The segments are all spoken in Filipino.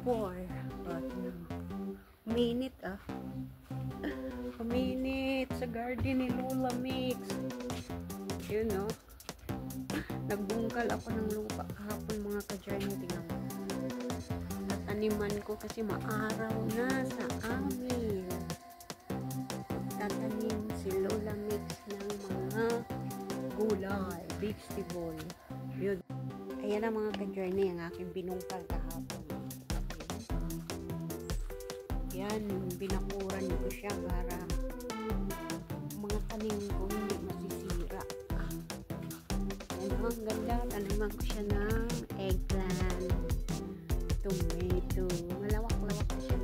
before, but no. Minute Minute sa garden ni Lola Mix. You know, nagbungkal ako ng lupa kahapon mga ka-journey. Tingnan mo. Nataniman ko kasi maaraw na sa amin. Tatanim si Lola Mix ng mga gulay, vegetable. Yun. Ayan ang mga ka-journey ang aking binungkal kahapon. Yan, binakuran ko siya para mga tanim ko hindi masisira. Yan, ang ganda. Taniman ko siya ng eggplant, tomato. Malawak-lawak na siya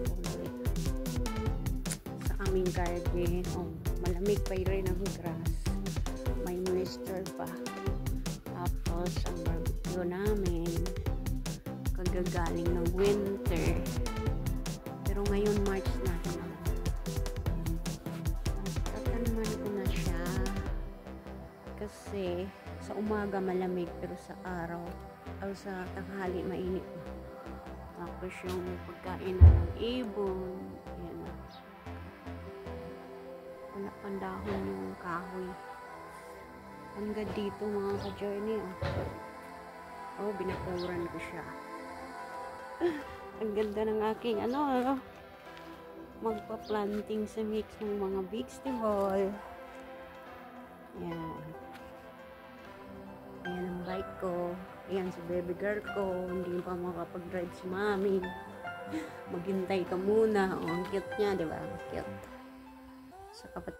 sa aming garden. Oh, malamig pa rin ang grass. May moisture pa. Tapos, ang barbecue namin kagagaling ng winter. Pero ngayon, March na. Tataniman ko na siya. Kasi, sa umaga malamig, pero sa araw, o sa tanghali, mainit na. Tapos yung pagkain na ng ibon. Ayan na. Wala pang dahon yung kahoy. Hanggang dito mga ka-journey. Oh, binakuran ko siya. Ang ganda ng aking magpa-planting sa mix ng mga vegetable. Ayan. Ayan ang bike ko. Ayan si baby girl ko. Hindi pa makapag-drive si mami. Maghintay ka muna. Oh, ang cute niya, di ba? Cute. Sa kapatid.